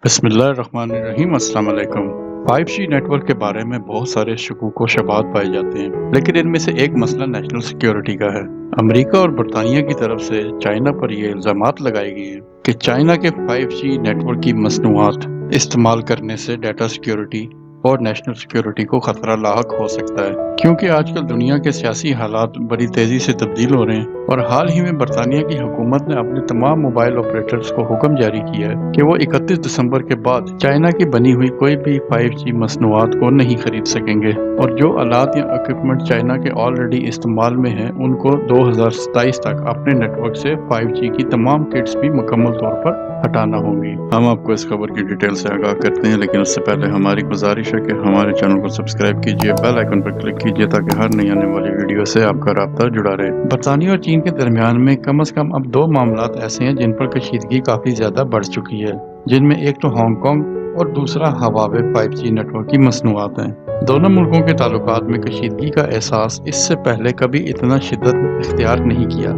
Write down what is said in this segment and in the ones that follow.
بسم اللہ الرحمن الرحیم۔ السلام علیکم۔ 5G نیٹ ورک کے بارے میں بہت سارے شکوک و شبہات پائے جاتے ہیں، لیکن ان میں سے ایک مسئلہ نیشنل سیکیورٹی کا ہے۔ امریکہ اور برطانیہ کی طرف سے چائنا پر یہ الزامات لگائے گئے ہیں کہ چائنا کے 5G نیٹ ورک کی مصنوعات استعمال کرنے سے ڈیٹا سیکیورٹی اور نیشنل سیکیورٹی کو خطرہ لاحق ہو سکتا ہے، کیونکہ آج کل دنیا کے سیاسی حالات بڑی تیزی سے تبدیل ہو رہے ہیں، اور حال ہی میں برطانیہ کی حکومت نے اپنے تمام موبائل آپریٹرز کو حکم جاری کیا ہے کہ وہ 31 دسمبر کے بعد چائنا کی بنی ہوئی کوئی بھی 5G مصنوعات کو نہیں خرید سکیں گے، اور جو آلات یا اکوپمنٹ چائنا کے آلریڈی استعمال میں ہیں ان کو 2027 تک اپنے نیٹ ورک سے 5G کی تمام کٹس بھی مکمل طور پر ہٹانا ہوں گی۔ ہم آپ کو اس خبر کی ڈیٹیل سے آگاہ کرتے ہیں، لیکن اس سے پہلے ہماری گزارش ہے کہ ہمارے چینل کو سبسکرائب کیجیے، بیل آئیکن پر کلک کیجیے تاکہ ہر نئی آنے والی ویڈیو سے آپ کا رابطہ جڑا رہے۔ برطانیہ اور چین کے درمیان میں کم از کم اب دو معاملات ایسے ہیں جن پر کشیدگی کافی زیادہ بڑھ چکی ہے، جن میں ایک تو ہانگ کانگ اور دوسرا ہواوے 5G نیٹ ورک کی مصنوعات ہیں۔ دونوں ملکوں کے تعلقات میں کشیدگی کا احساس اس سے پہلے کبھی اتنا شدت اختیار نہیں کیا۔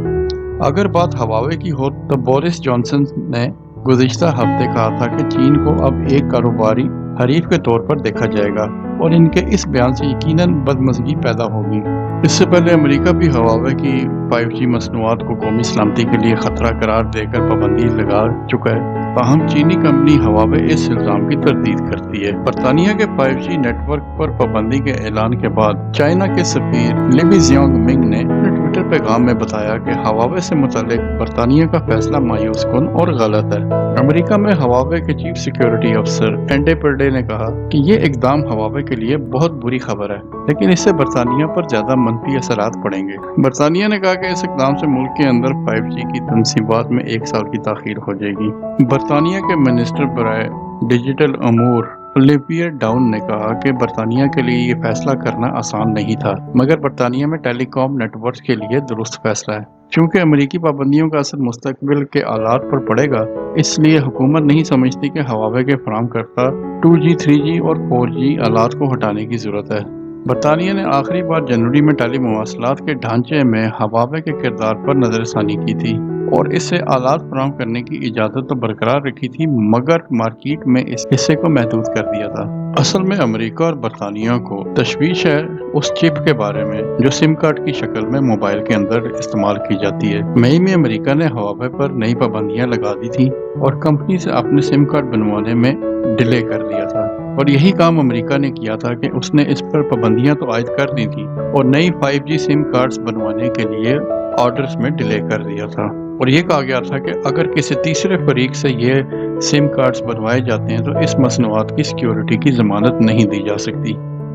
اگر بات ہواوے کی ہو تو بورس جانسن نے گزشتہ ہفتے کہا تھا کہ چین کو اب ایک کاروباری حریف کے طور پر دیکھا جائے گا، اور ان کے اس بیان سے یقیناً بدمزگی پیدا ہوگی۔ اس سے پہلے امریکہ بھی ہواوے کی 5G مصنوعات کو قومی سلامتی کے لیے خطرہ قرار دے کر پابندی لگا چکا ہے، تاہم چینی کمپنی ہواوے اس الزام کی تردید کرتی ہے۔ برطانیہ کے 5G نیٹ ورک پر پابندی کے اعلان کے بعد چائنا کے سفیر لیبی زیونگ منگ نے ٹویٹر پیغام میں بتایا کہ ہواوے سے متعلق برطانیہ کا فیصلہ مایوس کن اور غلط ہے۔ امریکہ میں ہواوے کے چیف سیکیورٹی افسر اینڈے پرڈے نے کہا کہ یہ اقدام ہواوے کے لیے بہت بری خبر ہے، لیکن اس سے برطانیہ پر زیادہ منفی اثرات پڑیں گے۔ برطانیہ نے کہا کہ اس اقدام سے ملک کے اندر 5G کی تنصیبات میں 1 سال کی تاخیر ہو جائے گی۔ برطانیہ کے منسٹر برائے ڈیجیٹل امور اولیویے ڈاؤن نے کہا کہ برطانیہ کے لیے یہ فیصلہ کرنا آسان نہیں تھا، مگر برطانیہ میں ٹیلی کام نیٹ ورک کے لیے درست فیصلہ ہے۔ چونکہ امریکی پابندیوں کا اثر مستقبل کے آلات پر پڑے گا، اس لیے حکومت نہیں سمجھتی کہ ہواوے کے فراہم کردہ 2G، 3G اور 4G آلات کو ہٹانے کی ضرورت ہے۔ برطانیہ نے آخری بار جنوری میں ٹیلی مواصلات کے ڈھانچے میں ہواوے کے کردار پر نظر ثانی کی تھی، اور اس سے آلات فراہم کرنے کی اجازت تو برقرار رکھی تھی، مگر مارکیٹ میں اس حصے کو محدود کر دیا تھا۔ اصل میں امریکہ اور برطانیہ کو تشویش ہے اس چپ کے بارے میں جو سم کارڈ کی شکل میں موبائل کے اندر استعمال کی جاتی ہے۔ مئی میں امریکہ نے ہواوے پر نئی پابندیاں لگا دی تھیں اور کمپنی سے اپنے سم کارڈ بنوانے میں ڈیلے کر دیا تھا، اور یہی کام امریکہ نے کیا تھا کہ اس نے اس پر پابندیاں تو عائد کر دی تھیں اور نئی 5G سم کارڈز بنوانے کے لیے آرڈرز میں ڈیلے کر دیا تھا، اور یہ کہا گیا تھا کہ اگر کسی تیسرے فریق سے یہ سم کارڈز بنوائے جاتے ہیں تو اس مصنوعات کی سیکیورٹی کی ضمانت نہیں دی جا سکتی،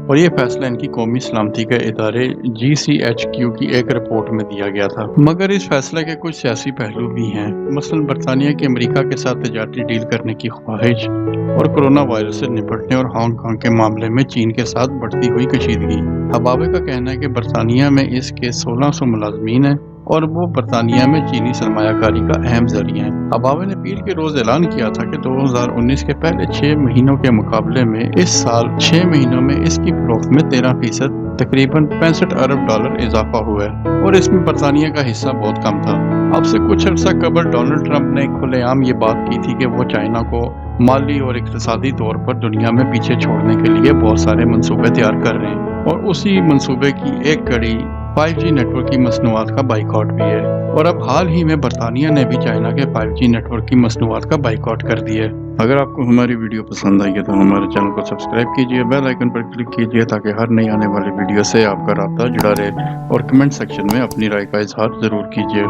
اور یہ فیصلہ ان کی قومی سلامتی کے ادارے GCHQ کی ایک رپورٹ میں دیا گیا تھا۔ مگر اس فیصلے کے کچھ سیاسی پہلو بھی ہیں، مثلا برطانیہ کی امریکہ کے ساتھ تجارتی ڈیل کرنے کی خواہش، اور کرونا وائرس سے نپٹنے اور ہانگ کانگ کے معاملے میں چین کے ساتھ بڑھتی ہوئی کشیدگی۔ ہواوے کا کہنا ہے کہ برطانیہ میں اس کے 1600 ملازمین ہیں اور وہ برطانیہ میں چینی سرمایہ کاری کا اہم ذریعہ ہیں۔ ہواوے نے پیر کے روز اعلان کیا تھا کہ 2019 کے پہلے 6 مہینوں کے مقابلے میں اس سال 6 مہینوں میں اس کی فروخت میں 13% تقریباً $65 ارب اضافہ ہوا ہے، اور اس میں برطانیہ کا حصہ بہت کم تھا۔ اب سے کچھ عرصہ قبل ڈونلڈ ٹرمپ نے کھلے عام یہ بات کی تھی کہ وہ چائنا کو مالی اور اقتصادی طور پر دنیا میں پیچھے چھوڑنے کے لیے بہت سارے منصوبے تیار کر رہے ہیں، اور اسی منصوبے کی ایک کڑی 5G نیٹ ورک کی مصنوعات کا بائیکاٹ بھی ہے، اور اب حال ہی میں برطانیہ نے بھی چائنا کے 5G نیٹ ورک کی مصنوعات کا بائیکاٹ کر دیا ہے۔ اگر آپ کو ہماری ویڈیو پسند آئی ہے تو ہمارے چینل کو سبسکرائب کیجیے، بیل آئیکن پر کلک کیجیے تاکہ ہر نئی آنے والی ویڈیو سے آپ کا رابطہ جڑا رہے، اور کمنٹ سیکشن میں اپنی رائے کا اظہار ضرور کیجیے۔